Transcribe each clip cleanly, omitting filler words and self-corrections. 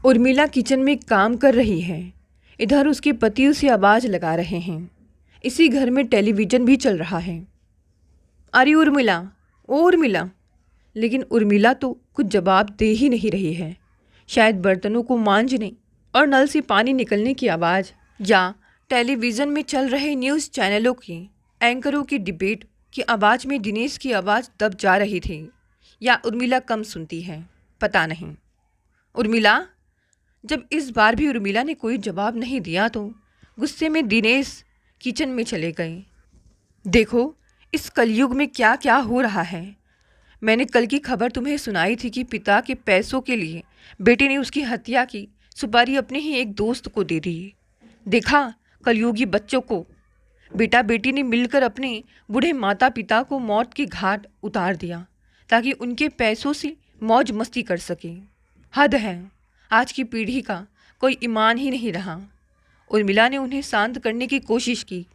Urmila kitchen में काम कर रही है। इधर उसके पति उसे आवाज़ लगा रहे हैं। इसी घर में टेलीविज़न भी चल रहा है। अरे उर्मिला, ओ उर्मिला। लेकिन उर्मिला तो कुछ जवाब दे ही नहीं रही है। शायद बर्तनों को मांजने और नल से पानी निकलने की आवाज़ या टेलीविज़न में चल रहे न्यूज़ चैनलों की एंकरों की डिबेट की आवाज़ में दिनेश की आवाज़ दब जा रही थी, या उर्मिला कम सुनती है, पता नहीं। उर्मिला। जब इस बार भी उर्मिला ने कोई जवाब नहीं दिया तो गुस्से में दिनेश किचन में चले गए। देखो, इस कलयुग में क्या क्या हो रहा है। मैंने कल की खबर तुम्हें सुनाई थी कि पिता के पैसों के लिए बेटे ने उसकी हत्या की सुपारी अपने ही एक दोस्त को दे दी। देखा कलयुगी बच्चों को। बेटा बेटी ने मिलकर अपने बूढ़े माता पिता को मौत के घाट उतार दिया ताकि उनके पैसों से मौज मस्ती कर सके। हद है, आज की पीढ़ी का कोई ईमान ही नहीं रहा। उर्मिला ने उन्हें शांत करने की कोशिश की।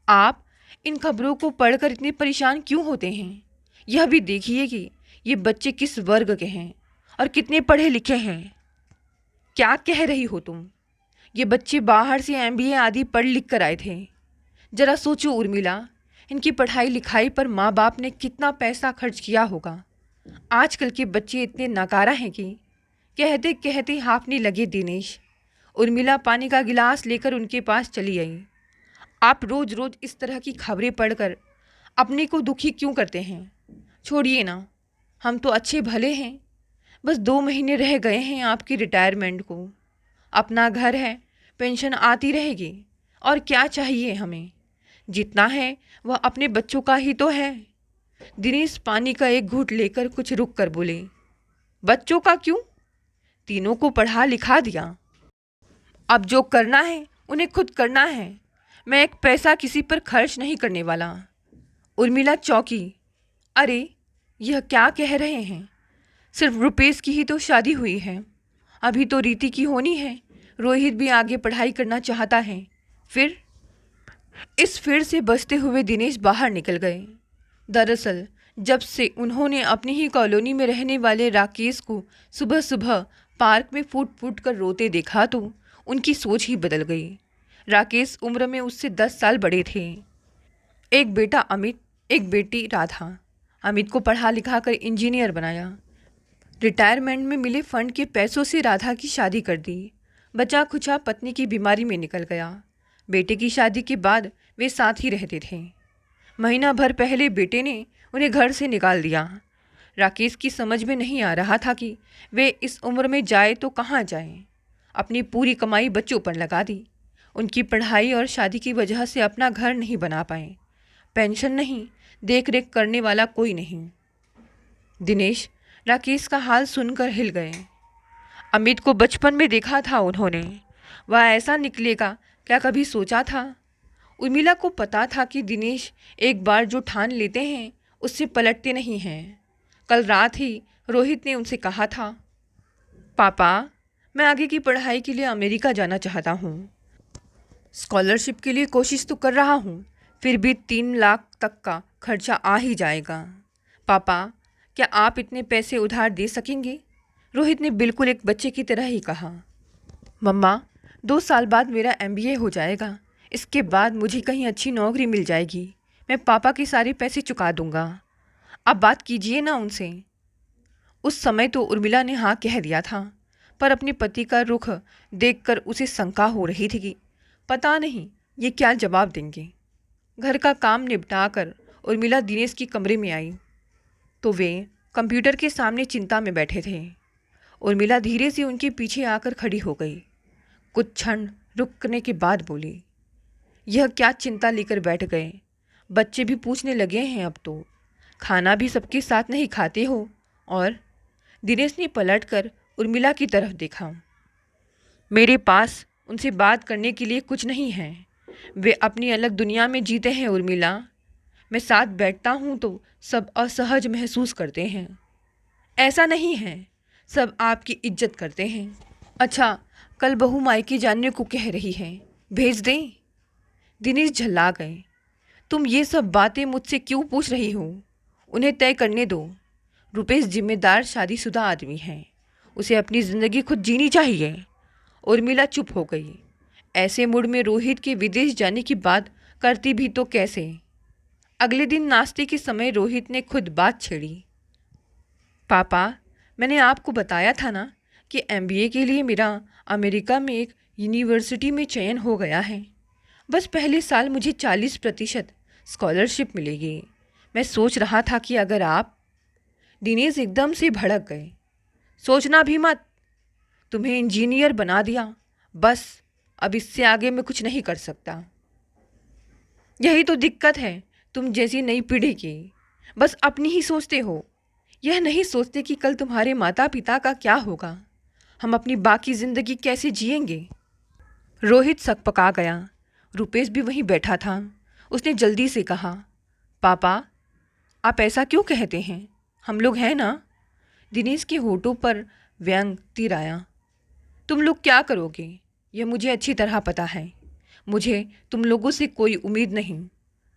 आप इन खबरों को पढ़कर इतने परेशान क्यों होते हैं? यह भी देखिए कि ये बच्चे किस वर्ग के हैं और कितने पढ़े लिखे हैं। क्या कह रही हो तुम? ये बच्चे बाहर से एमबीए आदि पढ़ लिख कर आए थे। जरा सोचो उर्मिला, इनकी पढ़ाई लिखाई पर माँ बाप ने कितना पैसा खर्च किया होगा। आजकल के बच्चे इतने नाकारा हैं कि कहते कहते हाँफने लगे दिनेश। उर्मिला पानी का गिलास लेकर उनके पास चली आई। आप रोज़ रोज़ इस तरह की खबरें पढ़कर अपने को दुखी क्यों करते हैं? छोड़िए ना, हम तो अच्छे भले हैं। बस 2 महीने रह गए हैं आपकी रिटायरमेंट को। अपना घर है, पेंशन आती रहेगी, और क्या चाहिए हमें? जितना है वह अपने बच्चों का ही तो है। दिनेश पानी का एक घूंट लेकर कुछ रुक कर बोले। बच्चों का क्यों? तीनों को पढ़ा लिखा दिया। अब जो करना है उन्हें खुद करना है। मैं एक पैसा किसी पर खर्च नहीं करने वाला। उर्मिला चौंकी। अरे, यह क्या कह रहे हैं? सिर्फ रुपेश की ही तो शादी हुई है। अभी तो रीति की होनी है। रोहित भी आगे पढ़ाई करना चाहता है। फिर से बचते हुए दिनेश बाहर निकल गए। दरअसल जब से उन्होंने अपनी ही कॉलोनी में रहने वाले राकेश को सुबह सुबह पार्क में फूट फूट कर रोते देखा तो उनकी सोच ही बदल गई। राकेश उम्र में उससे 10 साल बड़े थे। एक बेटा अमित, एक बेटी राधा। अमित को पढ़ा लिखा कर इंजीनियर बनाया। रिटायरमेंट में मिले फंड के पैसों से राधा की शादी कर दी। बचा खुचा पत्नी की बीमारी में निकल गया। बेटे की शादी के बाद वे साथ ही रहते थे। महीना भर पहले बेटे ने उन्हें घर से निकाल दिया। राकेश की समझ में नहीं आ रहा था कि वे इस उम्र में जाए तो कहाँ जाएं। अपनी पूरी कमाई बच्चों पर लगा दी। उनकी पढ़ाई और शादी की वजह से अपना घर नहीं बना पाए। पेंशन नहीं, देख रेख करने वाला कोई नहीं। दिनेश राकेश का हाल सुनकर हिल गए। अमित को बचपन में देखा था उन्होंने। वह ऐसा निकलेगा क्या कभी सोचा था? उर्मिला को पता था कि दिनेश एक बार जो ठान लेते हैं उससे पलटते नहीं हैं। कल रात ही रोहित ने उनसे कहा था, पापा, मैं आगे की पढ़ाई के लिए अमेरिका जाना चाहता हूँ। स्कॉलरशिप के लिए कोशिश तो कर रहा हूँ, फिर भी 3 लाख तक का खर्चा आ ही जाएगा। पापा, क्या आप इतने पैसे उधार दे सकेंगे? रोहित ने बिल्कुल एक बच्चे की तरह ही कहा। मम्मा, 2 साल बाद मेरा MBA हो जाएगा। इसके बाद मुझे कहीं अच्छी नौकरी मिल जाएगी। मैं पापा के सारे पैसे चुका दूंगा। आप बात कीजिए ना उनसे। उस समय तो उर्मिला ने हाँ कह दिया था, पर अपने पति का रुख देखकर उसे शंका हो रही थी कि पता नहीं ये क्या जवाब देंगे। घर का काम निपटाकर उर्मिला दिनेश की कमरे में आई तो वे कंप्यूटर के सामने चिंता में बैठे थे। उर्मिला धीरे से उनके पीछे आकर खड़ी हो गई। कुछ क्षण रुकने के बाद बोली, यह क्या चिंता लेकर बैठ गए? बच्चे भी पूछने लगे हैं अब तो। खाना भी सबके साथ नहीं खाते हो? और दिनेश ने पलटकर उर्मिला की तरफ देखा। मेरे पास उनसे बात करने के लिए कुछ नहीं है। वे अपनी अलग दुनिया में जीते हैं उर्मिला। मैं साथ बैठता हूँ तो सब असहज महसूस करते हैं। ऐसा नहीं है, सब आपकी इज्जत करते हैं। अच्छा, कल बहू मायके जानने को कह रही है, भेज दें? दिनेश झल्ला गए। तुम ये सब बातें मुझसे क्यों पूछ रही हो? उन्हें तय करने दो। रुपेश जिम्मेदार शादीशुदा आदमी हैं। उसे अपनी ज़िंदगी खुद जीनी चाहिए। उर्मिला चुप हो गई। ऐसे मूड में रोहित के विदेश जाने की बात करती भी तो कैसे। अगले दिन नाश्ते के समय रोहित ने खुद बात छेड़ी। पापा, मैंने आपको बताया था ना कि एमबीए के लिए मेरा अमेरिका में एक यूनिवर्सिटी में चयन हो गया है। बस पहले साल मुझे 40% स्कॉलरशिप मिलेगी। मैं सोच रहा था कि अगर आप। दिनेश एकदम से भड़क गए। सोचना भी मत, तुम्हें इंजीनियर बना दिया, बस अब इससे आगे मैं कुछ नहीं कर सकता। यही तो दिक्कत है तुम जैसी नई पीढ़ी की, बस अपनी ही सोचते हो। यह नहीं सोचते कि कल तुम्हारे माता पिता का क्या होगा, हम अपनी बाकी ज़िंदगी कैसे जिएंगे। रोहित सकपका गया। रुपेश भी वहीं बैठा था। उसने जल्दी से कहा, पापा, आप ऐसा क्यों कहते हैं, हम लोग हैं ना। दिनेश के होठों पर व्यंग तीर आया। तुम लोग क्या करोगे यह मुझे अच्छी तरह पता है। मुझे तुम लोगों से कोई उम्मीद नहीं,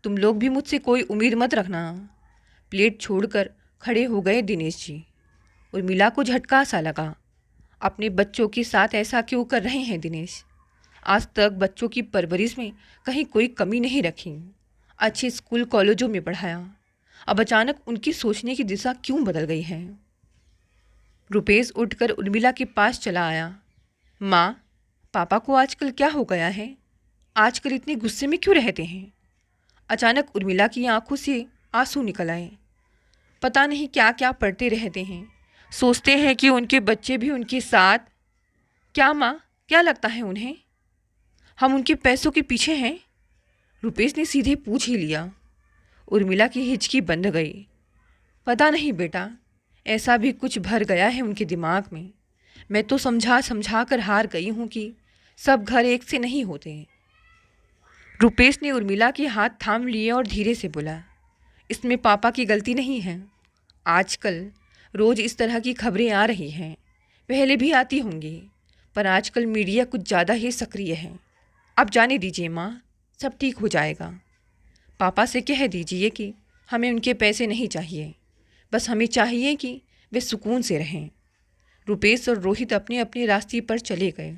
तुम लोग भी मुझसे कोई उम्मीद मत रखना। प्लेट छोड़कर खड़े हो गए दिनेश जी। उर्मिला को झटका सा लगा। अपने बच्चों के साथ ऐसा क्यों कर रहे हैं दिनेश। आज तक बच्चों की परवरिश में कहीं कोई कमी नहीं रखी, अच्छे स्कूल कॉलेजों में पढ़ाया, अब अचानक उनकी सोचने की दिशा क्यों बदल गई है। रुपेश उठकर उर्मिला के पास चला आया। माँ, पापा को आजकल क्या हो गया है, आजकल इतने गुस्से में क्यों रहते हैं। अचानक उर्मिला की आंखों से आंसू निकल आए। पता नहीं क्या क्या पढ़ते रहते हैं, सोचते हैं कि उनके बच्चे भी उनके साथ। क्या माँ, क्या लगता है उन्हें हम उनके पैसों के पीछे हैं। रुपेश ने सीधे पूछ ही लिया। उर्मिला की हिचकी बंध गई। पता नहीं बेटा, ऐसा भी कुछ भर गया है उनके दिमाग में। मैं तो समझा समझा कर हार गई हूँ कि सब घर एक से नहीं होते। रुपेश ने उर्मिला के हाथ थाम लिए और धीरे से बोला, इसमें पापा की गलती नहीं है। आजकल रोज़ इस तरह की खबरें आ रही हैं, पहले भी आती होंगी, पर आजकल मीडिया कुछ ज़्यादा ही सक्रिय है। अब जाने दीजिए माँ, सब ठीक हो जाएगा। पापा से कह दीजिए कि हमें उनके पैसे नहीं चाहिए, बस हमें चाहिए कि वे सुकून से रहें। रुपेश और रोहित अपने अपने रास्ते पर चले गए।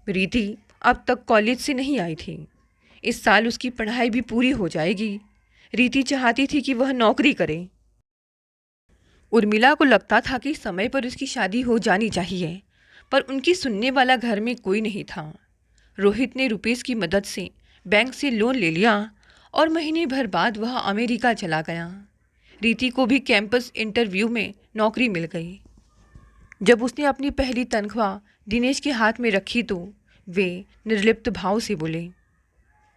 रीति अब तक कॉलेज से नहीं आई थी। इस साल उसकी पढ़ाई भी पूरी हो जाएगी। रीति चाहती थी कि वह नौकरी करे। उर्मिला को लगता था कि समय पर उसकी शादी हो जानी चाहिए, पर उनकी सुनने वाला घर में कोई नहीं था। रोहित ने रुपेश की मदद से बैंक से लोन ले लिया और महीने भर बाद वह अमेरिका चला गया। रीति को भी कैंपस इंटरव्यू में नौकरी मिल गई। जब उसने अपनी पहली तनख्वाह दिनेश के हाथ में रखी तो वे निर्लिप्त भाव से बोले,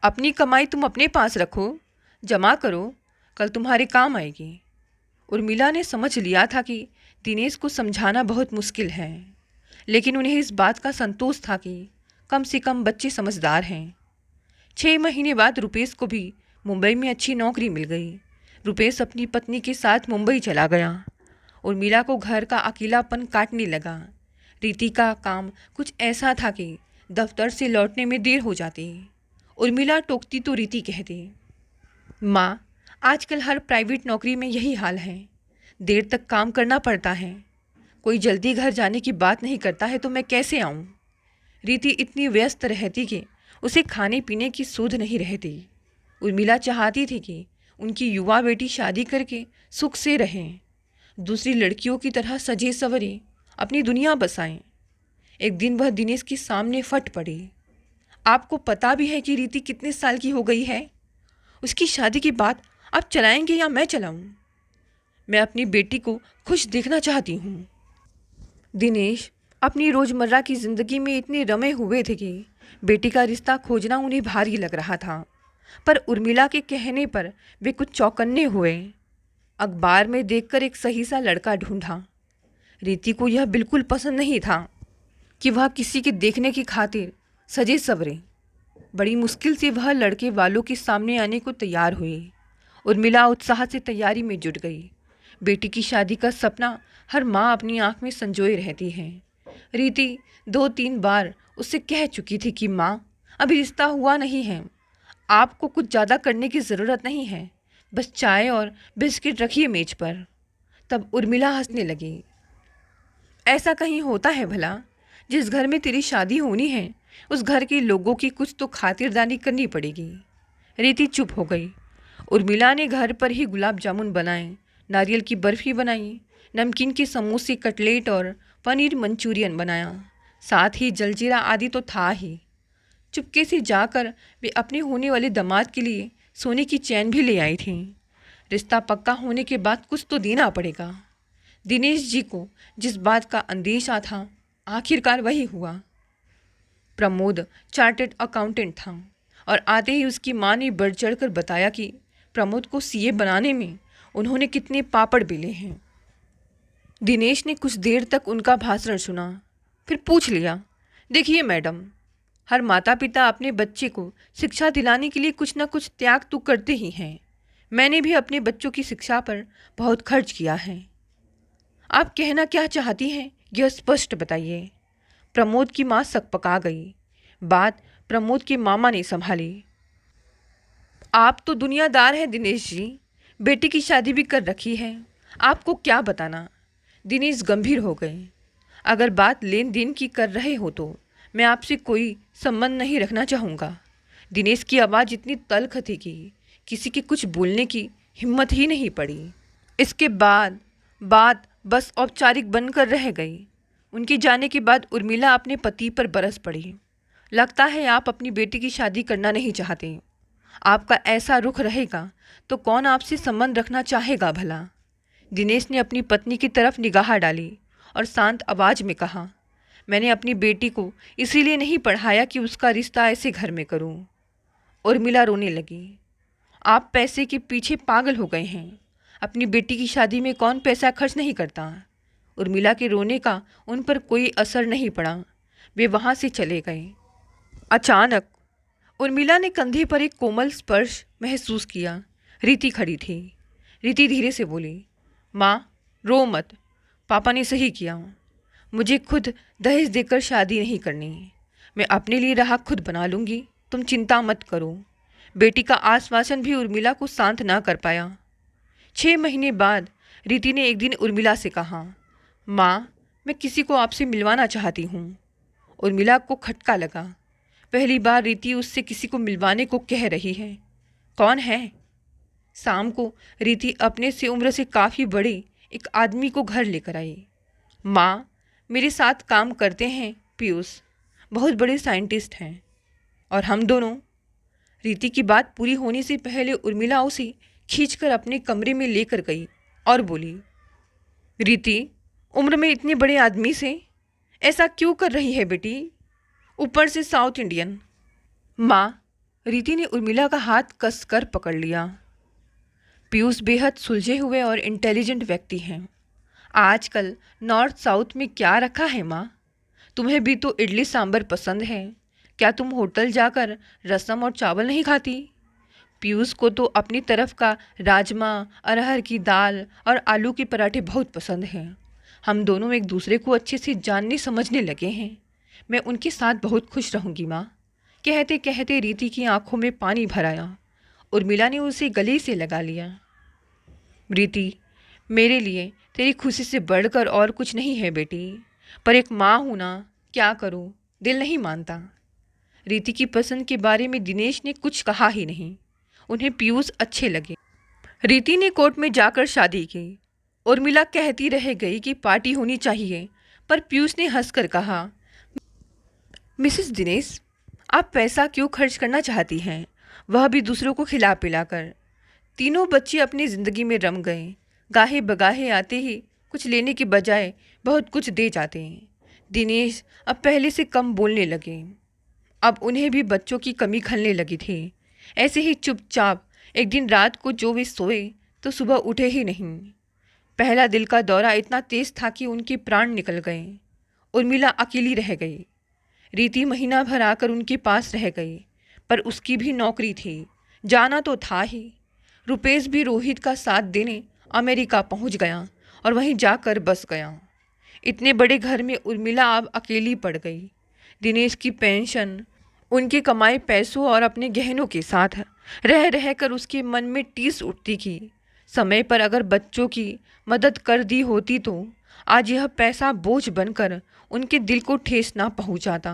अपनी कमाई तुम अपने पास रखो, जमा करो, कल तुम्हारे काम आएगी। उर्मिला ने समझ लिया था कि दिनेश को समझाना बहुत मुश्किल है, लेकिन उन्हें इस बात का संतोष था कि कम से कम बच्चे समझदार हैं। 6 महीने बाद रुपेश को भी मुंबई में अच्छी नौकरी मिल गई। रुपेश अपनी पत्नी के साथ मुंबई चला गया। उर्मिला को घर का अकेलापन काटने लगा। रीति का काम कुछ ऐसा था कि दफ्तर से लौटने में देर हो जाती। उर्मिला टोकती तो रीति कहती, माँ, आजकल हर प्राइवेट नौकरी में यही हाल है, देर तक काम करना पड़ता है। कोई जल्दी घर जाने की बात नहीं करता है तो मैं कैसे आऊँ। रीति इतनी व्यस्त रहती कि उसे खाने पीने की सुध नहीं रहती। उर्मिला चाहती थी कि उनकी युवा बेटी शादी करके सुख से रहें, दूसरी लड़कियों की तरह सजे सवरे अपनी दुनिया बसाएं। एक दिन वह दिनेश के सामने फट पड़ी। आपको पता भी है कि रीति कितने साल की हो गई है। उसकी शादी की बात आप चलाएंगे या मैं चलाऊं? मैं अपनी बेटी को खुश देखना चाहती हूँ। दिनेश अपनी रोज़मर्रा की ज़िंदगी में इतने रमे हुए थे कि बेटी का रिश्ता खोजना उन्हें भारी लग रहा था, पर उर्मिला के कहने पर वे कुछ चौकन्ने हुए। अखबार में देखकर एक सही सा लड़का ढूंढा। रीति को यह बिल्कुल पसंद नहीं था कि वह किसी के देखने की खातिर सजे सवरे। बड़ी मुश्किल से वह लड़के वालों के सामने आने को तैयार हुई। उर्मिला उत्साह से तैयारी में जुट गई। बेटी की शादी का सपना हर माँ अपनी आंख में संजोए रहती है। रीति 2-3 बार उससे कह चुकी थी कि माँ, अभी रिश्ता हुआ नहीं है, आपको कुछ ज़्यादा करने की ज़रूरत नहीं है, बस चाय और बिस्किट रखिए मेज पर। तब उर्मिला हंसने लगी। ऐसा कहीं होता है भला? जिस घर में तेरी शादी होनी है उस घर के लोगों की कुछ तो खातिरदारी करनी पड़ेगी। रीति चुप हो गई। उर्मिला ने घर पर ही गुलाब जामुन बनाए, नारियल की बर्फ़ी बनाई, नमकीन के समोसे, कटलेट और पनीर मंचूरियन बनाया। साथ ही जलजीरा आदि तो था ही। चुपके से जाकर वे अपने होने वाले दामाद के लिए सोने की चैन भी ले आई थी। रिश्ता पक्का होने के बाद कुछ तो देना पड़ेगा। दिनेश जी को जिस बात का अंदेशा था आखिरकार वही हुआ। प्रमोद चार्टर्ड अकाउंटेंट था और आते ही उसकी माँ ने बढ़ चढ़ कर बताया कि प्रमोद को सीए बनाने में उन्होंने कितने पापड़ बेले हैं। दिनेश ने कुछ देर तक उनका भाषण सुना, फिर पूछ लिया, देखिए मैडम, हर माता पिता अपने बच्चे को शिक्षा दिलाने के लिए कुछ ना कुछ त्याग तो करते ही हैं। मैंने भी अपने बच्चों की शिक्षा पर बहुत खर्च किया है। आप कहना क्या चाहती हैं यह स्पष्ट बताइए। प्रमोद की माँ सकपका गई। बात प्रमोद के मामा ने संभाली। आप तो दुनियादार हैं दिनेश जी, बेटी की शादी भी कर रखी है, आपको क्या बताना। दिनेश गंभीर हो गए। अगर बात लेन देन की कर रहे हो तो मैं आपसे कोई संबंध नहीं रखना चाहूँगा। दिनेश की आवाज़ इतनी तल्ख थी कि किसी के कुछ बोलने की हिम्मत ही नहीं पड़ी। इसके बाद बात बस औपचारिक बनकर रह गई। उनके जाने के बाद उर्मिला अपने पति पर बरस पड़ी। लगता है आप अपनी बेटी की शादी करना नहीं चाहते। आपका ऐसा रुख रहेगा तो कौन आपसे संबंध रखना चाहेगा भला। दिनेश ने अपनी पत्नी की तरफ निगाह डाली और शांत आवाज़ में कहा, मैंने अपनी बेटी को इसीलिए नहीं पढ़ाया कि उसका रिश्ता ऐसे घर में करूं। उर्मिला रोने लगी। आप पैसे के पीछे पागल हो गए हैं। अपनी बेटी की शादी में कौन पैसा खर्च नहीं करता। उर्मिला के रोने का उन पर कोई असर नहीं पड़ा। वे वहाँ से चले गए। अचानक उर्मिला ने कंधे पर एक कोमल स्पर्श महसूस किया। रीति खड़ी थी। रीति धीरे से बोली, माँ रो मत, पापा ने सही किया। मुझे खुद दहेज देकर शादी नहीं करनी। मैं अपने लिए राह खुद बना लूँगी, तुम चिंता मत करो। बेटी का आश्वासन भी उर्मिला को शांत ना कर पाया। 6 महीने बाद रीति ने एक दिन उर्मिला से कहा, माँ मैं किसी को आपसे मिलवाना चाहती हूँ। उर्मिला को खटका लगा। पहली बार रीति उससे किसी को मिलवाने को कह रही है। कौन है? शाम को रीति अपने से उम्र से काफ़ी बड़े एक आदमी को घर लेकर आई। माँ मेरे साथ काम करते हैं पीयूष, बहुत बड़े साइंटिस्ट हैं। और हम दोनों। रीति की बात पूरी होने से पहले उर्मिला उसे खींचकर अपने कमरे में लेकर गई और बोली, रीति उम्र में इतने बड़े आदमी से ऐसा क्यों कर रही है बेटी, ऊपर से साउथ इंडियन। माँ, रीति ने उर्मिला का हाथ कसकर पकड़ लिया। पीयूष बेहद सुलझे हुए और इंटेलिजेंट व्यक्ति हैं। आजकल नॉर्थ साउथ में क्या रखा है माँ? तुम्हें भी तो इडली सांभर पसंद है। क्या तुम होटल जाकर रसम और चावल नहीं खाती? पीयूष को तो अपनी तरफ का राजमा, अरहर की दाल और आलू के पराठे बहुत पसंद हैं। हम दोनों एक दूसरे को अच्छे से जानने समझने लगे हैं। मैं उनके साथ बहुत खुश रहूँगी माँ। कहते कहते रीति की आंखों में पानी भर आया। उर्मिला ने उसे गले से लगा लिया। रीति, मेरे लिए तेरी खुशी से बढ़कर और कुछ नहीं है बेटी, पर एक माँ हूँ ना, क्या करूँ, दिल नहीं मानता। रीति की पसंद के बारे में दिनेश ने कुछ कहा ही नहीं। उन्हें पीयूष अच्छे लगे। रीति ने कोर्ट में जाकर शादी की। उर्मिला कहती रह गई कि पार्टी होनी चाहिए, पर पीयूष ने हंसकर कहा, मिसेस दिनेश, आप पैसा क्यों खर्च करना चाहती हैं, वह भी दूसरों को खिला पिलाकर। तीनों बच्चे अपनी ज़िंदगी में रम गए। गाहे बगाहे आते ही कुछ लेने के बजाय बहुत कुछ दे जाते हैं। दिनेश अब पहले से कम बोलने लगे। अब उन्हें भी बच्चों की कमी खलने लगी थी। ऐसे ही चुपचाप एक दिन रात को जो वे सोए तो सुबह उठे ही नहीं। पहला दिल का दौरा इतना तेज था कि उनके प्राण निकल गए। उर्मिला अकेली रह गई। रीति महीना भर आकर उनके पास रह गई, पर उसकी भी नौकरी थी, जाना तो था ही। रुपेश भी रोहित का साथ देने अमेरिका पहुंच गया और वहीं जाकर बस गया। इतने बड़े घर में उर्मिला अब अकेली पड़ गई। दिनेश की पेंशन, उनके कमाए पैसों और अपने गहनों के साथ रह रहकर उसके मन में टीस उठती कि समय पर अगर बच्चों की मदद कर दी होती तो आज यह पैसा बोझ बनकर उनके दिल को ठेस ना पहुंचाता।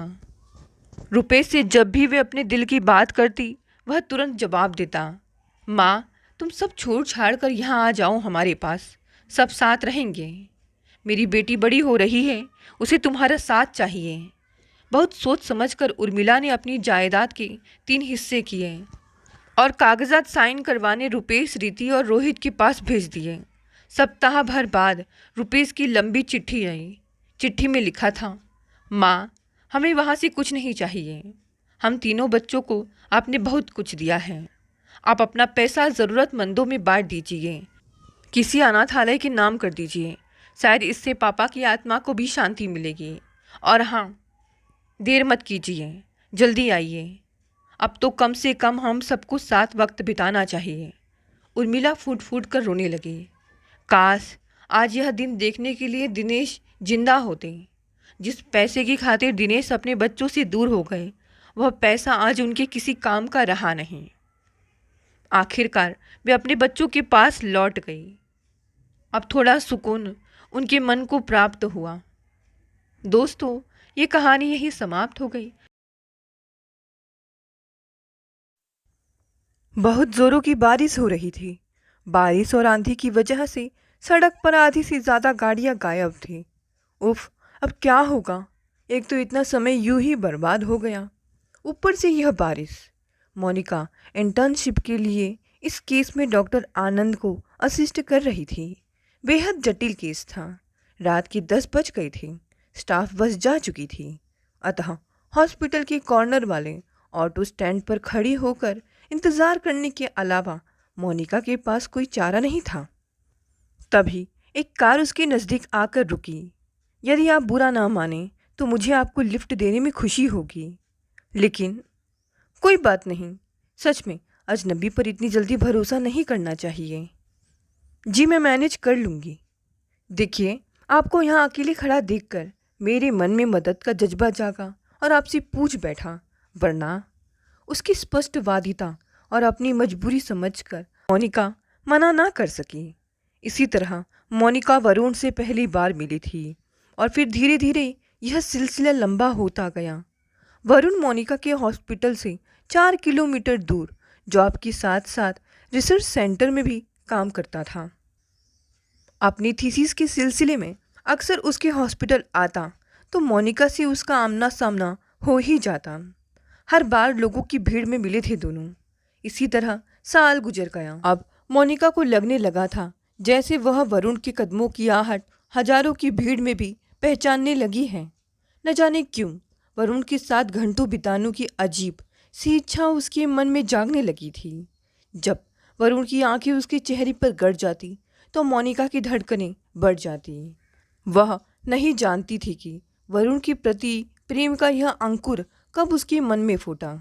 रुपेश से जब भी वे अपने दिल की बात करती, वह तुरंत जवाब देता, माँ तुम सब छोड़ छाड़ कर यहाँ आ जाओ हमारे पास, सब साथ रहेंगे। मेरी बेटी बड़ी हो रही है, उसे तुम्हारा साथ चाहिए। बहुत सोच समझकर उर्मिला ने अपनी जायदाद के 3 हिस्से किए और कागजात साइन करवाने रुपेश, रीति और रोहित के पास भेज दिए। सप्ताह भर बाद रुपेश की लंबी चिट्ठी आई। चिट्ठी में लिखा था, माँ हमें वहाँ से कुछ नहीं चाहिए। हम तीनों बच्चों को आपने बहुत कुछ दिया है। आप अपना पैसा ज़रूरतमंदों में बांट दीजिए, किसी अनाथालय के नाम कर दीजिए। शायद इससे पापा की आत्मा को भी शांति मिलेगी। और हाँ, देर मत कीजिए, जल्दी आइए। अब तो कम से कम हम सबको साथ वक्त बिताना चाहिए। उर्मिला फूट फूट कर रोने लगी। काश आज यह दिन देखने के लिए दिनेश जिंदा होते। जिस पैसे की खातिर दिनेश अपने बच्चों से दूर हो गए, वह पैसा आज उनके किसी काम का रहा नहीं। आखिरकार वे अपने बच्चों के पास लौट गई। अब थोड़ा सुकून उनके मन को प्राप्त हुआ। दोस्तों, ये कहानी यही समाप्त हो गई। बहुत जोरों की बारिश हो रही थी। बारिश और आंधी की वजह से सड़क पर आधी से ज़्यादा गाड़ियां गायब थी। उफ, अब क्या होगा। एक तो इतना समय यूं ही बर्बाद हो गया, ऊपर से यह बारिश। मोनिका इंटर्नशिप के लिए इस केस में डॉक्टर आनंद को असिस्ट कर रही थी। बेहद जटिल केस था। रात के 10 बज गए थे। स्टाफ बस जा चुकी थी। अतः हॉस्पिटल के कॉर्नर वाले ऑटो स्टैंड पर खड़ी होकर इंतज़ार करने के अलावा मोनिका के पास कोई चारा नहीं था। तभी एक कार उसके नज़दीक आकर रुकी। यदि आप बुरा ना माने तो मुझे आपको लिफ्ट देने में खुशी होगी, लेकिन कोई बात नहीं। सच में अजनबी पर इतनी जल्दी भरोसा नहीं करना चाहिए। जी मैं मैनेज कर लूँगी। देखिए, आपको यहाँ अकेले खड़ा देखकर मेरे मन में मदद का जज्बा जागा और आपसे पूछ बैठा, वरना। उसकी स्पष्टवादिता और अपनी मजबूरी समझकर मोनिका मना ना कर सकी। इसी तरह मोनिका वरुण से पहली बार मिली थी और फिर धीरे धीरे यह सिलसिला लंबा होता गया। वरुण मोनिका के हॉस्पिटल से 4 किलोमीटर दूर जॉब के साथ साथ रिसर्च सेंटर में भी काम करता था। अपनी थीसिस के सिलसिले में अक्सर उसके हॉस्पिटल आता तो मोनिका से उसका आमना सामना हो ही जाता। हर बार लोगों की भीड़ में मिले थे दोनों। इसी तरह साल गुजर गया। अब मोनिका को लगने लगा था जैसे वह वरुण के कदमों की आहट हजारों की भीड़ में भी पहचानने लगी है। न जाने क्यों वरुण के साथ घंटों बिताने की अजीब सी इच्छा उसके मन में जागने लगी थी। जब वरुण की आंखें उसके चेहरे पर गड़ जाती तो मोनिका की धड़कनें बढ़ जाती। वह नहीं जानती थी कि वरुण के प्रति प्रेम का यह अंकुर कब उसके मन में फूटा।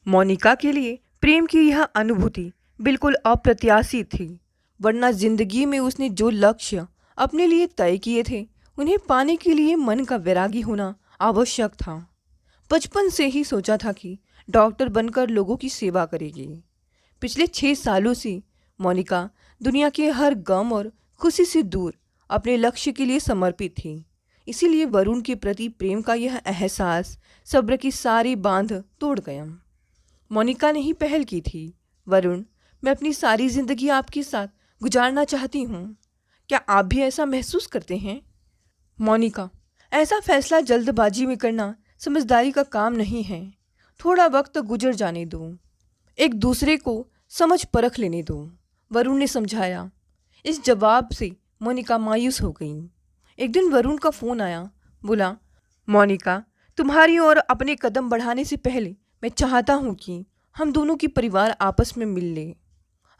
मोनिका के लिए प्रेम की यह अनुभूति बिल्कुल अप्रत्याशित थी, वरना जिंदगी में उसने जो लक्ष्य अपने लिए तय किए थे उन्हें पाने के लिए मन का वैरागी होना आवश्यक था। बचपन से ही सोचा था कि डॉक्टर बनकर लोगों की सेवा करेगी। पिछले 6 सालों से मोनिका दुनिया के हर गम और खुशी से दूर अपने लक्ष्य के लिए समर्पित थी। इसीलिए वरुण के प्रति प्रेम का यह एहसास सब्र की सारी बांध तोड़ गया। मोनिका ने ही पहल की थी, वरुण मैं अपनी सारी जिंदगी आपके साथ गुजारना चाहती हूँ। क्या आप भी ऐसा महसूस करते हैं? मोनिका, ऐसा फैसला जल्दबाजी में करना समझदारी का काम नहीं है। थोड़ा वक्त गुजर जाने दो, एक दूसरे को समझ परख लेने दो, वरुण ने समझाया। इस जवाब से मोनिका मायूस हो गई। एक दिन वरुण का फ़ोन आया। बोला, मोनिका तुम्हारी ओर अपने कदम बढ़ाने से पहले मैं चाहता हूँ कि हम दोनों की परिवार आपस में मिल ले।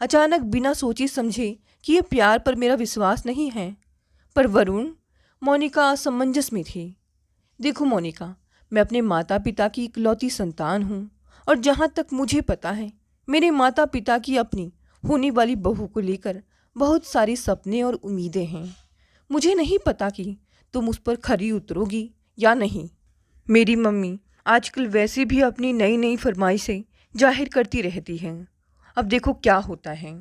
अचानक बिना सोचे समझे कि यह प्यार पर मेरा विश्वास नहीं है। पर वरुण, मोनिका असमंजस में थी। देखो मोनिका, मैं अपने माता पिता की इकलौती संतान हूँ और जहाँ तक मुझे पता है मेरे माता पिता की अपनी होने वाली बहू को लेकर बहुत सारे सपने और उम्मीदें हैं। मुझे नहीं पता कि तुम उस पर खरी उतरोगी या नहीं। मेरी मम्मी आजकल वैसे भी अपनी नई नई फरमाइशें जाहिर करती रहती हैं। अब देखो क्या होता है।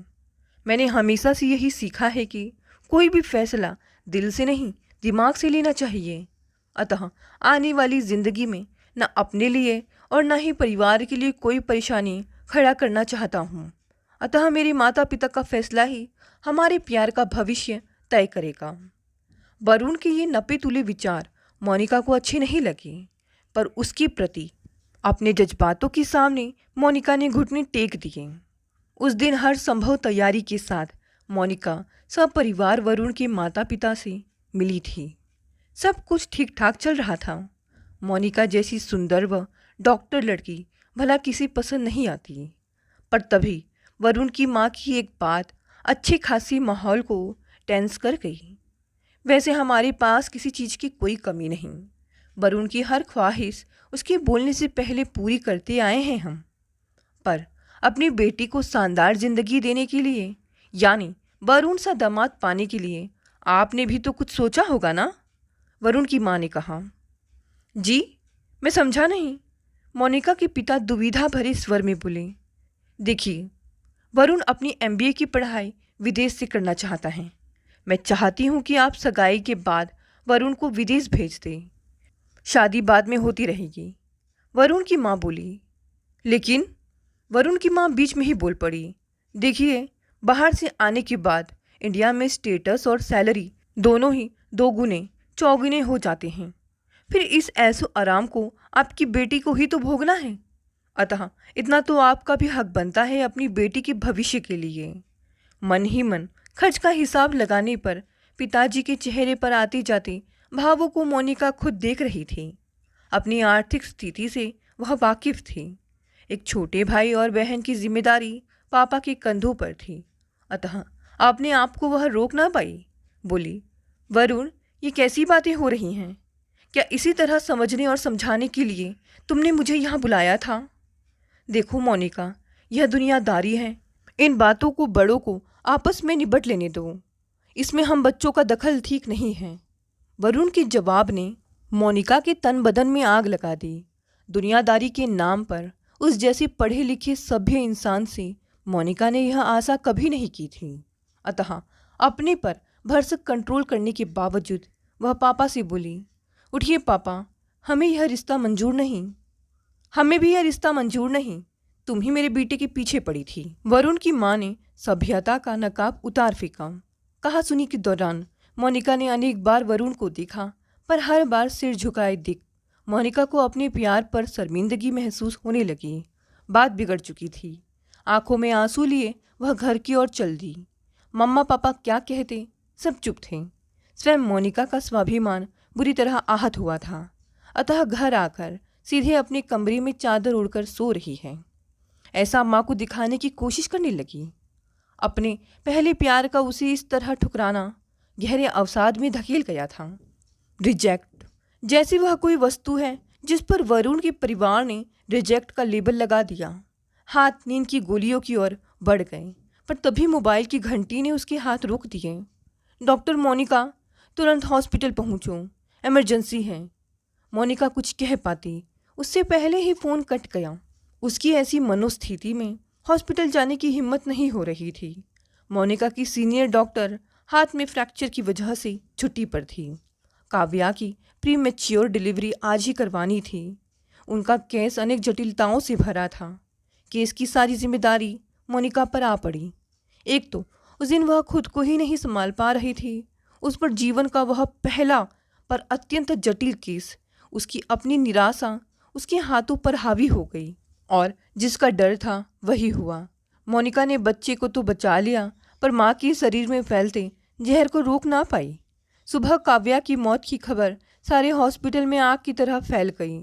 मैंने हमेशा से यही सीखा है कि कोई भी फैसला दिल से नहीं दिमाग से लेना चाहिए। अतः आने वाली ज़िंदगी में न अपने लिए और न ही परिवार के लिए कोई परेशानी खड़ा करना चाहता हूँ। अतः मेरे माता पिता का फैसला ही हमारे प्यार का भविष्य तय करेगा। वरुण के ये नपे तुले विचार मोनिका को अच्छे नहीं लगे, पर उसके प्रति अपने जज्बातों के सामने मोनिका ने घुटने टेक दिए। उस दिन हर संभव तैयारी के साथ मोनिका सपरिवार वरुण के माता पिता से मिली थी। सब कुछ ठीक ठाक चल रहा था। मोनिका जैसी सुंदर व डॉक्टर लड़की भला किसी पसंद नहीं आती, पर तभी वरुण की माँ की एक बात अच्छे खासी माहौल को टेंस कर गई। वैसे हमारे पास किसी चीज़ की कोई कमी नहीं। वरुण की हर ख्वाहिश उसके बोलने से पहले पूरी करते आए हैं हम। पर अपनी बेटी को शानदार जिंदगी देने के लिए, यानी वरुण सा दामाद पाने के लिए आपने भी तो कुछ सोचा होगा ना? वरुण की माँ ने कहा। जी, मैं समझा नहीं। मोनिका के पिता दुविधा भरे स्वर में बोले। देखिए, वरुण अपनी MBA की पढ़ाई विदेश से करना चाहता है। मैं चाहती हूँ कि आप सगाई के बाद वरुण को विदेश भेज दें। शादी बाद में होती रहेगी, वरुण की माँ बोली। लेकिन वरुण की माँ बीच में ही बोल पड़ी। देखिए, बाहर से आने के बाद इंडिया में स्टेटस और सैलरी दोनों ही दोगुने चौगुने हो जाते हैं। फिर इस ऐसो आराम को आपकी बेटी को ही तो भोगना है। अतः इतना तो आपका भी हक बनता है अपनी बेटी के भविष्य के लिए। मन ही मन खर्च का हिसाब लगाने पर पिताजी के चेहरे पर आते जाते भावों को मोनिका खुद देख रही थी। अपनी आर्थिक स्थिति से वह वाकिफ थी। एक छोटे भाई और बहन की जिम्मेदारी पापा के कंधों पर थी। अतः अपने आप को वह रोक ना पाई। बोली, वरुण, ये कैसी बातें हो रही हैं? क्या इसी तरह समझने और समझाने के लिए तुमने मुझे यहाँ बुलाया था? देखो मोनिका, यह दुनियादारी है। इन बातों को बड़ों को आपस में निपट लेने दो। इसमें हम बच्चों का दखल ठीक नहीं है। वरुण के जवाब ने मोनिका के तन बदन में आग लगा दी। दुनियादारी के नाम पर उस जैसे पढ़े लिखे सभ्य इंसान से मोनिका ने यह आशा कभी नहीं की थी। अतः अपने पर भरसक कंट्रोल करने के बावजूद वह पापा से बोली, उठिए पापा, हमें यह रिश्ता मंजूर नहीं। हमें भी यह रिश्ता मंजूर नहीं। तुम ही मेरे बेटे के पीछे पड़ी थी। वरुण की माँ ने सभ्यता का नकाब उतार फेंका। कहा सुनी के दौरान मोनिका ने अनेक बार वरुण को देखा, पर हर बार सिर झुकाए दिख मोनिका को अपने प्यार पर शर्मिंदगी महसूस होने लगी। बात बिगड़ चुकी थी। आंखों में आंसू लिए वह घर की ओर चल दी। मम्मा पापा क्या कहते, सब चुप थे। स्वयं मोनिका का स्वाभिमान बुरी तरह आहत हुआ था। अतः घर आकर सीधे अपने कमरे में चादर ओढ़कर सो रही है। ऐसा माँ को दिखाने की कोशिश करने लगी। अपने पहले प्यार का उसे इस तरह ठुकराना गहरे अवसाद में धकेल गया था। रिजेक्ट, जैसी वह कोई वस्तु है जिस पर वरुण के परिवार ने रिजेक्ट का लेबल लगा दिया। हाथ नींद की गोलियों की ओर बढ़ गए, पर तभी मोबाइल की घंटी ने उसके हाथ रोक दिए। डॉक्टर मोनिका, तुरंत हॉस्पिटल पहुंचो, इमरजेंसी है। मोनिका कुछ कह पाती उससे पहले ही फ़ोन कट गया। उसकी ऐसी मनोस्थिति में हॉस्पिटल जाने की हिम्मत नहीं हो रही थी। मोनिका की सीनियर डॉक्टर हाथ में फ्रैक्चर की वजह से छुट्टी पर थी। काव्या की प्रीमेच्योर डिलीवरी आज ही करवानी थी। उनका केस अनेक जटिलताओं से भरा था। केस की सारी जिम्मेदारी मोनिका पर आ पड़ी। एक तो उस दिन वह खुद को ही नहीं संभाल पा रही थी, उस पर जीवन का वह पहला पर अत्यंत जटिल केस। उसकी अपनी निराशा उसके हाथों पर हावी हो गई और जिसका डर था वही हुआ। मोनिका ने बच्चे को तो बचा लिया, पर माँ के शरीर में फैलते जहर को रोक ना पाई। सुबह काव्या की मौत की खबर सारे हॉस्पिटल में आग की तरह फैल गई।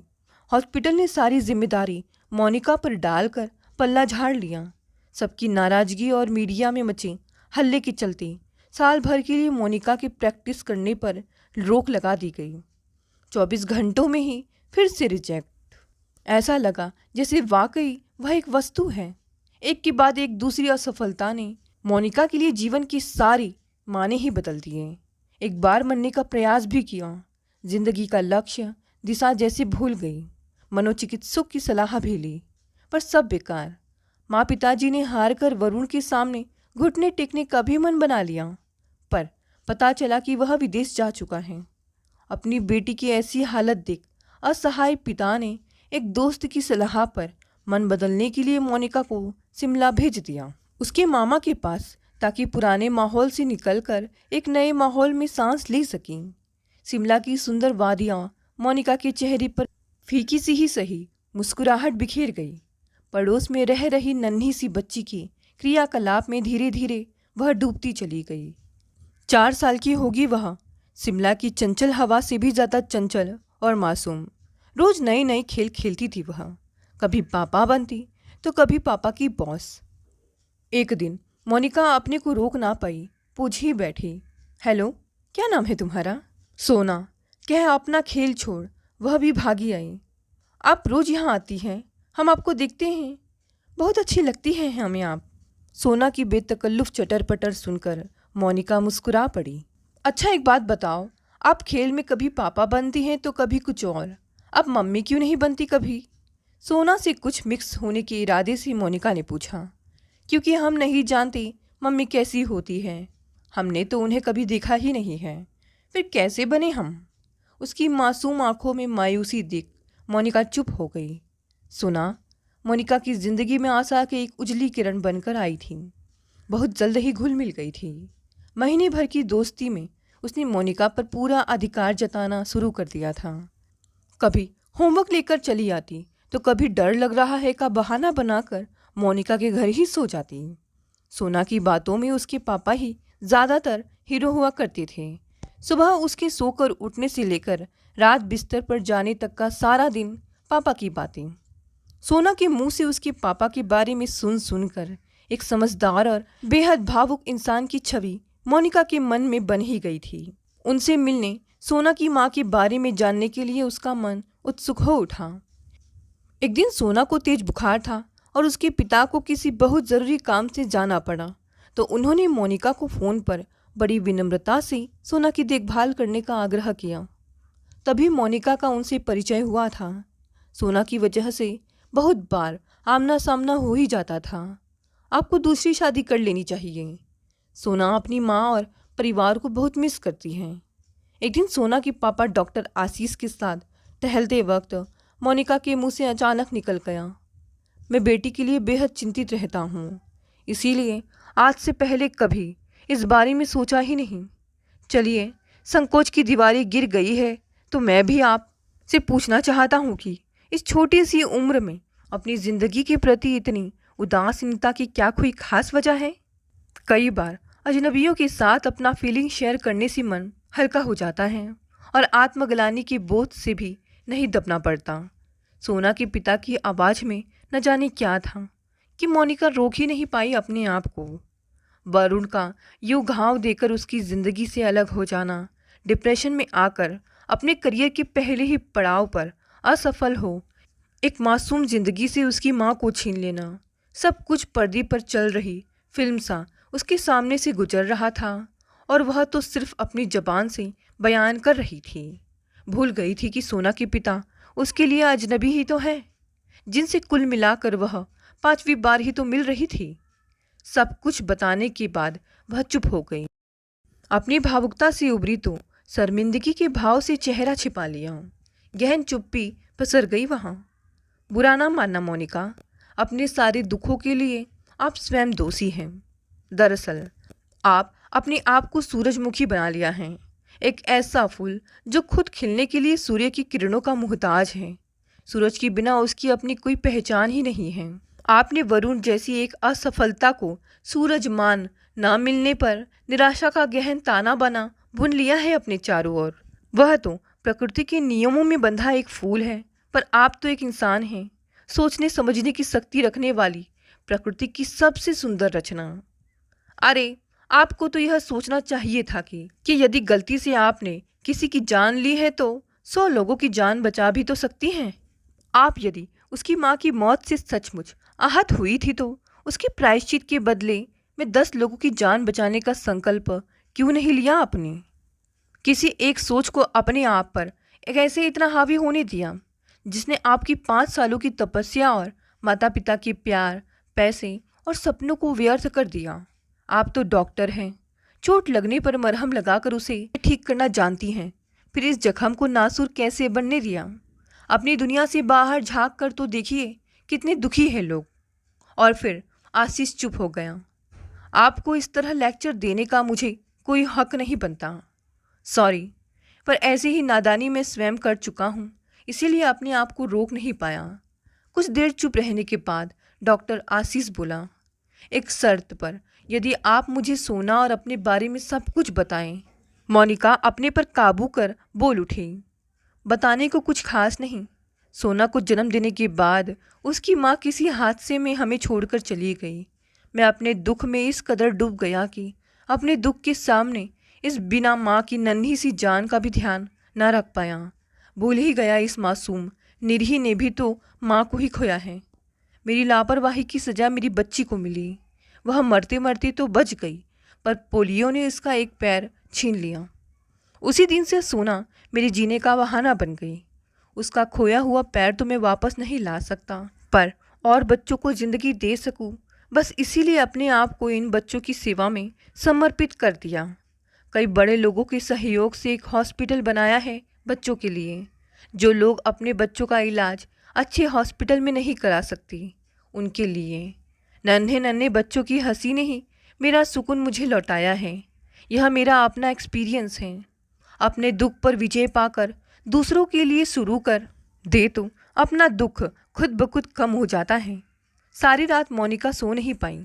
हॉस्पिटल ने सारी जिम्मेदारी मोनिका पर डालकर पल्ला झाड़ लिया। सबकी नाराजगी और मीडिया में मचे हल्ले के चलते साल भर के लिए मोनिका की प्रैक्टिस करने पर रोक लगा दी गई। 24 घंटों में ही फिर से रिजेक्ट। ऐसा लगा जैसे वाकई वह एक वस्तु है। एक के बाद एक दूसरी असफलता ने मोनिका के लिए जीवन की सारी माने ही बदल दिए। एक बार मरने का प्रयास भी किया। जिंदगी का लक्ष्य दिशा जैसे भूल गई। मनोचिकित्सक की सलाह भी ली, पर सब बेकार। माँ पिताजी ने हार कर वरुण के सामने घुटने टेकने का भी मन बना लिया, पर पता चला कि वह विदेश जा चुका है। अपनी बेटी की ऐसी हालत देख असहाय पिता ने एक दोस्त की सलाह पर मन बदलने के लिए मोनिका को शिमला भेज दिया, उसके मामा के पास, ताकि पुराने माहौल से निकलकर एक नए माहौल में सांस ले सकें। शिमला की सुंदर वादियाँ मोनिका के चेहरे पर फीकी सी ही सही मुस्कुराहट बिखेर गई। पड़ोस में रह रही नन्ही सी बच्ची की क्रियाकलाप में धीरे धीरे वह डूबती चली गई। 4 साल की होगी वह, शिमला की चंचल हवा से भी ज़्यादा चंचल और मासूम। रोज़ नए नए खेल खेलती थी वह, कभी पापा बनती तो कभी पापा की बॉस। एक दिन मोनिका अपने को रोक ना पाई, पूछ ही बैठी, हेलो, क्या नाम है तुम्हारा? सोना, कह अपना खेल छोड़ वह भी भागी आई। आप रोज़ यहाँ आती हैं, हम आपको देखते हैं, बहुत अच्छी लगती है हमें आप। सोना की बेतकल्लुफ़ चटर पटर सुनकर मोनिका मुस्कुरा पड़ी। अच्छा एक बात बताओ, आप खेल में कभी पापा बनती हैं तो कभी कुछ और, अब मम्मी क्यों नहीं बनती कभी? सोना से कुछ मिक्स होने के इरादे से मोनिका ने पूछा। क्योंकि हम नहीं जानते मम्मी कैसी होती है, हमने तो उन्हें कभी देखा ही नहीं है, फिर कैसे बने हम? उसकी मासूम आंखों में मायूसी देख मोनिका चुप हो गई। सुना, मोनिका की ज़िंदगी में आशा की एक उजली किरण बनकर आई थी, बहुत जल्द ही घुल मिल गई थी। महीने भर की दोस्ती में उसने मोनिका पर पूरा अधिकार जताना शुरू कर दिया था। कभी होमवर्क लेकर चली आती तो कभी डर लग रहा है का बहाना बनाकर मोनिका के घर ही सो जाती। सोना की बातों में उसके पापा ही ज़्यादातर हीरो हुआ करते थे। सुबह उसके सोकर उठने से लेकर रात बिस्तर पर जाने तक का सारा दिन पापा की बातें। सोना के मुंह से उसके पापा के बारे में सुन सुनकर एक समझदार और बेहद भावुक इंसान की छवि मोनिका के मन में बन ही गई थी। उनसे मिलने, सोना की माँ के बारे में जानने के लिए उसका मन उत्सुक हो उठा। एक दिन सोना को तेज बुखार था और उसके पिता को किसी बहुत ज़रूरी काम से जाना पड़ा, तो उन्होंने मोनिका को फ़ोन पर बड़ी विनम्रता से सोना की देखभाल करने का आग्रह किया। तभी मोनिका का उनसे परिचय हुआ था। सोना की वजह से बहुत बार आमना सामना हो ही जाता था। आपको दूसरी शादी कर लेनी चाहिए। सोना अपनी माँ और परिवार को बहुत मिस करती हैं। एक दिन सोना के पापा डॉक्टर आशीष के साथ टहलते वक्त मोनिका के मुंह से अचानक निकल गया, मैं बेटी के लिए बेहद चिंतित रहता हूँ, इसीलिए आज से पहले कभी इस बारे में सोचा ही नहीं। चलिए, संकोच की दीवारें गिर गई है तो मैं भी आपसे पूछना चाहता हूँ कि इस छोटी सी उम्र में अपनी ज़िंदगी के प्रति इतनी उदासीनता की क्या कोई खास वजह है? कई बार अजनबियों के साथ अपना फीलिंग शेयर करने से मन हल्का हो जाता है और आत्मग्लानि के बोझ से भी नहीं दबना पड़ता। सोना के पिता की आवाज़ में न जाने क्या था कि मोनिका रोक ही नहीं पाई अपने आप को। वरुण का यूँ घाव देकर उसकी ज़िंदगी से अलग हो जाना, डिप्रेशन में आकर अपने करियर के पहले ही पड़ाव पर असफल हो, एक मासूम ज़िंदगी से उसकी माँ को छीन लेना, सब कुछ पर्दे पर चल रही फिल्म सा उसके सामने से गुजर रहा था और वह तो सिर्फ अपनी ज़बान से बयान कर रही थी। भूल गई थी कि सोना के पिता उसके लिए अजनबी ही तो है, जिनसे कुल मिलाकर वह 5वीं बार ही तो मिल रही थी। सब कुछ बताने के बाद वह चुप हो गई। अपनी भावुकता से उभरी तो शर्मिंदगी के भाव से चेहरा छिपा लिया। गहन चुप्पी पसर गई वहाँ। बुरा ना मानना मोनिका, अपने सारे दुखों के लिए आप स्वयं दोषी हैं। दरअसल आप अपने आप को सूरजमुखी बना लिया है, एक ऐसा फूल जो खुद खिलने के लिए सूर्य की किरणों का मोहताज है। सूरज के बिना उसकी अपनी कोई पहचान ही नहीं है। आपने वरुण जैसी एक असफलता को सूरज मान ना मिलने पर निराशा का गहन ताना बना बुन लिया है अपने चारों ओर। वह तो प्रकृति के नियमों में बंधा एक फूल है, पर आप तो एक इंसान हैं, सोचने समझने की शक्ति रखने वाली प्रकृति की सबसे सुंदर रचना। अरे, आपको तो यह सोचना चाहिए था कि यदि गलती से आपने किसी की जान ली है तो 100 लोगों की जान बचा भी तो सकती हैं। आप यदि उसकी माँ की मौत से सचमुच आहत हुई थी तो उसके प्रायश्चित के बदले में 10 लोगों की जान बचाने का संकल्प क्यों नहीं लिया आपने? किसी एक सोच को अपने आप पर कैसे इतना हावी होने दिया, जिसने आपकी 5 सालों की तपस्या और माता पिता के प्यार, पैसे और सपनों को व्यर्थ कर दिया। आप तो डॉक्टर हैं, चोट लगने पर मरहम लगाकर उसे ठीक करना जानती हैं, फिर इस जख्म को नासूर कैसे बनने दिया? अपनी दुनिया से बाहर झांक कर तो देखिए कितने दुखी हैं लोग। और फिर आशीष चुप हो गया। आपको इस तरह लेक्चर देने का मुझे कोई हक नहीं बनता। सॉरी, पर ऐसे ही नादानी मैं स्वयं कर चुका हूँ, इसीलिए अपने आप को रोक नहीं पाया। कुछ देर चुप रहने के बाद डॉक्टर आशीष बोला, एक शर्त पर, यदि आप मुझे सोना और अपने बारे में सब कुछ बताएं। मोनिका अपने पर काबू कर बोल उठी, बताने को कुछ खास नहीं। सोना को जन्म देने के बाद उसकी माँ किसी हादसे में हमें छोड़कर चली गई। मैं अपने दुख में इस कदर डूब गया कि अपने दुख के सामने इस बिना माँ की नन्ही सी जान का भी ध्यान न रख पाया। भूल ही गया इस मासूम निरीह ने भी तो माँ को ही खोया है। मेरी लापरवाही की सज़ा मेरी बच्ची को मिली। वह मरते मरते तो बच गई, पर पोलियो ने इसका एक पैर छीन लिया। उसी दिन से सोना मेरे जीने का बहाना बन गई। उसका खोया हुआ पैर तो मैं वापस नहीं ला सकता, पर और बच्चों को ज़िंदगी दे सकूं, बस इसीलिए अपने आप को इन बच्चों की सेवा में समर्पित कर दिया। कई बड़े लोगों के सहयोग से एक हॉस्पिटल बनाया है बच्चों के लिए। जो लोग अपने बच्चों का इलाज अच्छे हॉस्पिटल में नहीं करा सकती, उनके लिए। नन्हे नन्हे बच्चों की हंसी ने ही मेरा सुकून मुझे लौटाया है। यह मेरा अपना एक्सपीरियंस है। अपने दुख पर विजय पाकर दूसरों के लिए शुरू कर दे तो अपना दुख खुद ब खुद कम हो जाता है। सारी रात मोनिका सो नहीं पाई।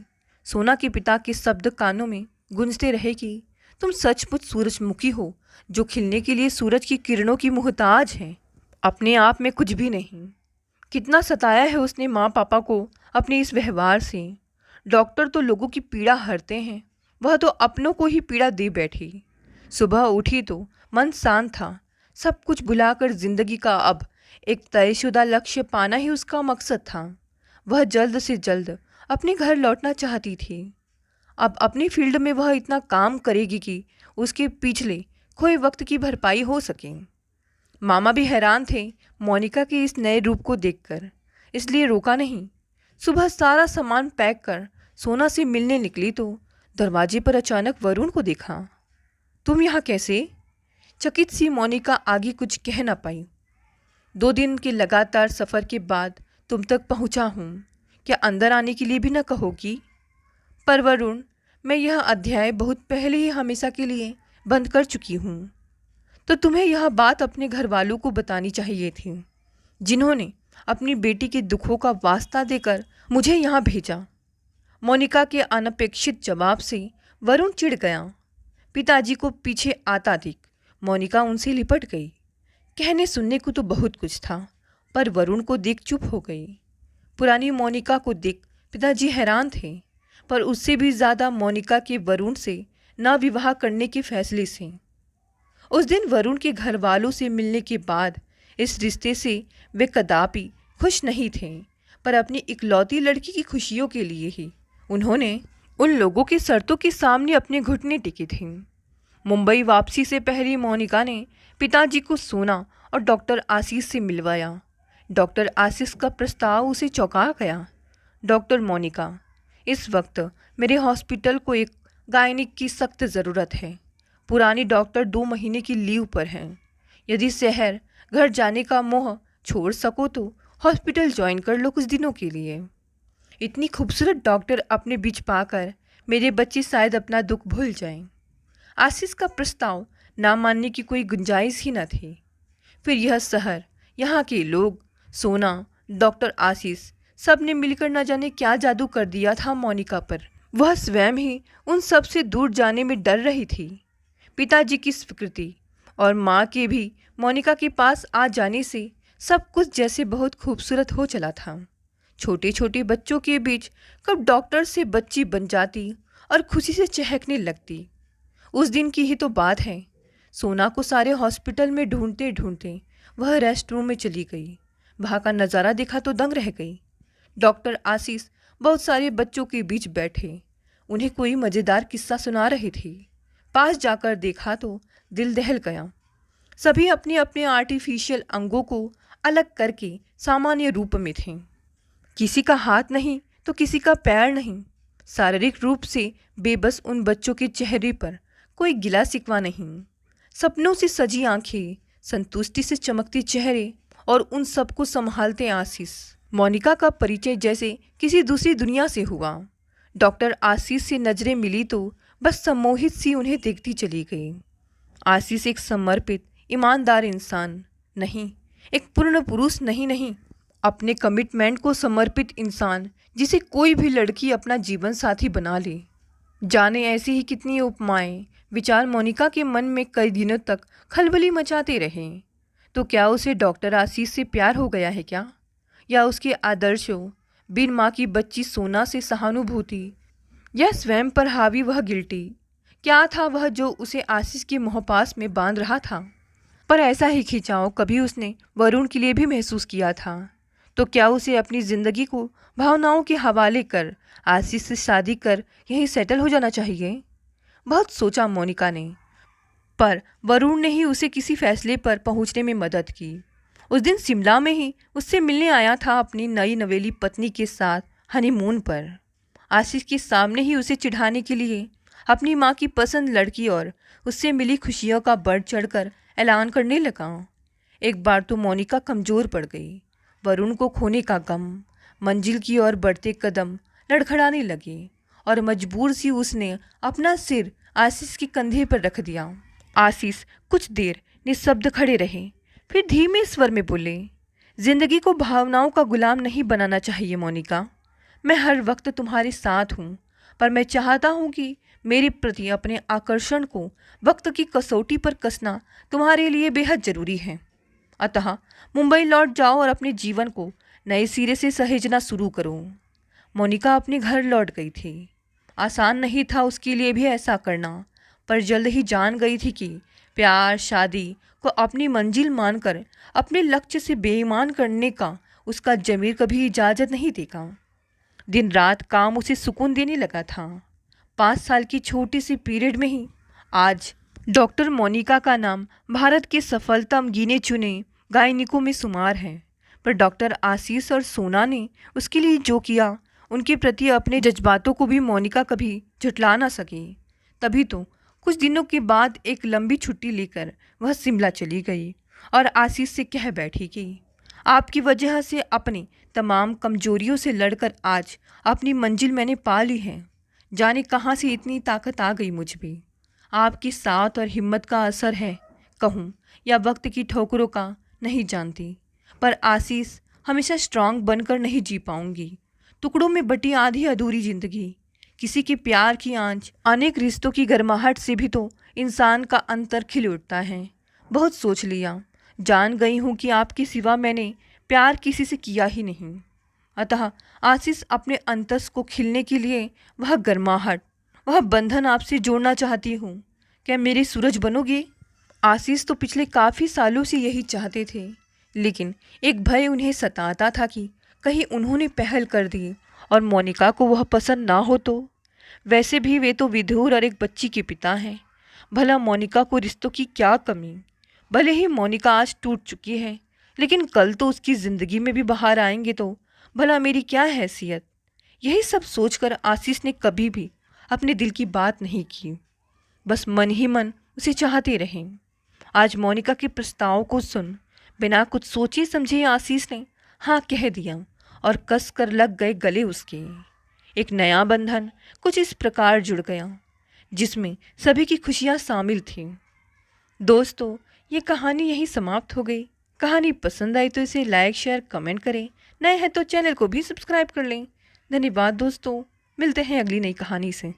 सोना के पिता के शब्द कानों में गूंजते रहे कि तुम सचमुच सूरजमुखी हो, जो खिलने के लिए सूरज की किरणों की मोहताज है, अपने आप में कुछ भी नहीं। कितना सताया है उसने माँ पापा को अपने इस व्यवहार से। डॉक्टर तो लोगों की पीड़ा हरते हैं, वह तो अपनों को ही पीड़ा दे बैठी। सुबह उठी तो मन शांत था। सब कुछ भुलाकर जिंदगी का अब एक तयशुदा लक्ष्य पाना ही उसका मकसद था। वह जल्द से जल्द अपने घर लौटना चाहती थी। अब अपनी फील्ड में वह इतना काम करेगी कि उसके पिछले खोए वक्त की भरपाई हो सके। मामा भी हैरान थे मोनिका के इस नए रूप को देखकर, इसलिए रोका नहीं। सुबह सारा सामान पैक कर सोना से मिलने निकली तो दरवाजे पर अचानक वरुण को देखा। तुम यहाँ कैसे? चकित सी मोनिका आगे कुछ कह न पाई। 2 दिन के लगातार सफ़र के बाद तुम तक पहुँचा हूँ, क्या अंदर आने के लिए भी न कहोगी? पर वरुण, मैं यह अध्याय बहुत पहले ही हमेशा के लिए बंद कर चुकी हूँ। तो तुम्हें यह बात अपने घर वालों को बतानी चाहिए थी, जिन्होंने अपनी बेटी के दुखों का वास्ता देकर मुझे यहाँ भेजा। मोनिका के अनपेक्षित जवाब से वरुण चिढ़ गया। पिताजी को पीछे आता देख मोनिका उनसे लिपट गई। कहने सुनने को तो बहुत कुछ था, पर वरुण को देख चुप हो गई। पुरानी मोनिका को देख पिताजी हैरान थे, पर उससे भी ज़्यादा मोनिका के वरुण से न विवाह करने के फैसले से। उस दिन वरुण के घर वालों से मिलने के बाद इस रिश्ते से वे कदापि खुश नहीं थे, पर अपनी इकलौती लड़की की खुशियों के लिए ही उन्होंने उन लोगों की शर्तों के सामने अपने घुटने टेके थे। मुंबई वापसी से पहले मोनिका ने पिताजी को सोना और डॉक्टर आशीष से मिलवाया। डॉक्टर आशीष का प्रस्ताव उसे चौंका गया। डॉक्टर मोनिका, इस वक्त मेरे हॉस्पिटल को एक गायनिक की सख्त ज़रूरत है। पुरानी डॉक्टर 2 महीने की लीव पर हैं। यदि शहर घर जाने का मोह छोड़ सको तो हॉस्पिटल ज्वाइन कर लो कुछ दिनों के लिए। इतनी खूबसूरत डॉक्टर अपने बीच पाकर मेरे बच्चे शायद अपना दुख भूल जाएं। आशीष का प्रस्ताव ना मानने की कोई गुंजाइश ही न थी। फिर यह शहर, यहाँ के लोग, सोना, डॉक्टर आशीष, सब ने मिलकर न जाने क्या जादू कर दिया था मोनिका पर। वह स्वयं ही उन सब से दूर जाने में डर रही थी। पिताजी की स्वीकृति और माँ के भी मोनिका के पास आ जाने से सब कुछ जैसे बहुत खूबसूरत हो चला था। छोटे छोटे बच्चों के बीच कब डॉक्टर से बच्ची बन जाती और खुशी से चहकने लगती। उस दिन की ही तो बात है। सोना को सारे हॉस्पिटल में ढूंढते ढूंढते वह रेस्ट रूम में चली गई। वहाँ का नज़ारा देखा तो दंग रह गई। डॉक्टर आशीष बहुत सारे बच्चों के बीच बैठे उन्हें कोई मज़ेदार किस्सा सुना रहे थे। पास जाकर देखा तो दिल दहल गया। सभी अपने अपने आर्टिफिशियल अंगों को अलग करके सामान्य रूप में थे। किसी का हाथ नहीं तो किसी का पैर नहीं। शारीरिक रूप से बेबस उन बच्चों के चेहरे पर कोई गिला शिकवा नहीं। सपनों से सजी आंखें, संतुष्टि से चमकते चेहरे और उन सबको संभालते आशीष। मोनिका का परिचय जैसे किसी दूसरी दुनिया से हुआ। डॉक्टर आशीष से नजरें मिली तो बस सम्मोहित सी उन्हें देखती चली गई। आशीष एक समर्पित ईमानदार इंसान नहीं, एक पूर्ण पुरुष नहीं, अपने कमिटमेंट को समर्पित इंसान जिसे कोई भी लड़की अपना जीवन साथी बना ले। जाने ऐसी ही कितनी उपमाएं विचार मोनिका के मन में कई दिनों तक खलबली मचाते रहे। तो क्या उसे डॉक्टर आशीष से प्यार हो गया है क्या, या उसके आदर्शों, बिन माँ की बच्ची सोना से सहानुभूति, या स्वयं पर हावी वह गिल्टी? क्या था वह जो उसे आशीष के मोहपास में बांध रहा था? पर ऐसा ही खिंचाव कभी उसने वरुण के लिए भी महसूस किया था। तो क्या उसे अपनी ज़िंदगी को भावनाओं के हवाले कर आशीष से शादी कर यहीं सेटल हो जाना चाहिए? बहुत सोचा मोनिका ने, पर वरुण ने ही उसे किसी फैसले पर पहुंचने में मदद की। उस दिन शिमला में ही उससे मिलने आया था अपनी नई नवेली पत्नी के साथ हनीमून पर। आशीष के सामने ही उसे चिढ़ाने के लिए अपनी माँ की पसंद लड़की और उससे मिली खुशियों का बढ़ चढ़कर ऐलान करने लगा। एक बार तो मोनिका कमज़ोर पड़ गई। वरुण को खोने का गम, मंजिल की ओर बढ़ते कदम लड़खड़ाने लगे और मजबूर सी उसने अपना सिर आशीष के कंधे पर रख दिया। आशीष कुछ देर निःशब्द खड़े रहे, फिर धीमे स्वर में बोले, जिंदगी को भावनाओं का गुलाम नहीं बनाना चाहिए मोनिका। मैं हर वक्त तुम्हारे साथ हूँ, पर मैं चाहता हूँ कि मेरे प्रति अपने आकर्षण को वक्त की कसौटी पर कसना तुम्हारे लिए बेहद ज़रूरी है। अतः मुंबई लौट जाओ और अपने जीवन को नए सिरे से सहेजना शुरू करो। मोनिका अपने घर लौट गई थी। आसान नहीं था उसके लिए भी ऐसा करना, पर जल्द ही जान गई थी कि प्यार, शादी को अपनी मंजिल मानकर अपने लक्ष्य से बेईमान करने का उसका ज़मीर कभी इजाज़त नहीं देगा। दिन रात काम उसे सुकून देने लगा था। 5 साल की छोटी सी पीरियड में ही आज डॉक्टर मोनिका का नाम भारत के सफलतम गिने चुने गायनिकों में शुमार है। पर डॉक्टर आशीष और सोना ने उसके लिए जो किया, उनके प्रति अपने जज्बातों को भी मोनिका कभी झुठला ना सकी। तभी तो कुछ दिनों के बाद एक लंबी छुट्टी लेकर वह शिमला चली गई और आशीष से कह बैठी कि आपकी वजह से अपनी तमाम कमजोरियों से लड़कर आज अपनी मंजिल मैंने पा ली है। जाने कहाँ से इतनी ताकत आ गई मुझ में। आपकी साथ और हिम्मत का असर है कहूँ, या वक्त की ठोकरों का, नहीं जानती। पर आशीष, हमेशा स्ट्रांग बनकर नहीं जी पाऊंगी। टुकड़ों में बटी आधी अधूरी जिंदगी, किसी के प्यार की आंच, अनेक रिश्तों की गर्माहट से भी तो इंसान का अंतर खिल उठता है। बहुत सोच लिया, जान गई हूँ कि आपके सिवा मैंने प्यार किसी से किया ही नहीं। अतः आशीष, अपने अंतस को खिलने के लिए वह गर्माहट, वह बंधन आपसे जोड़ना चाहती हूँ। क्या मेरे सूरज बनोगे? आशीष तो पिछले काफ़ी सालों से यही चाहते थे, लेकिन एक भय उन्हें सताता था कि कहीं उन्होंने पहल कर दी और मोनिका को वह पसंद ना हो तो। वैसे भी वे तो विधुर और एक बच्ची के पिता हैं। भला मोनिका को रिश्तों की क्या कमी? भले ही मोनिका आज टूट चुकी है, लेकिन कल तो उसकी ज़िंदगी में भी बाहर आएंगे तो भला मेरी क्या हैसियत? यही सब सोचकर आशीष ने कभी भी अपने दिल की बात नहीं की, बस मन ही मन उसे चाहते रहे। आज मोनिका के प्रस्ताव को सुन बिना कुछ सोचे समझे आशीष ने हाँ कह दिया और कस कर लग गए गले उसके। एक नया बंधन कुछ इस प्रकार जुड़ गया जिसमें सभी की खुशियाँ शामिल थीं। दोस्तों, ये कहानी यहीं समाप्त हो गई। कहानी पसंद आई तो इसे लाइक, शेयर, कमेंट करें। नए हैं तो चैनल को भी सब्सक्राइब कर लें। धन्यवाद दोस्तों, मिलते हैं अगली नई कहानी से।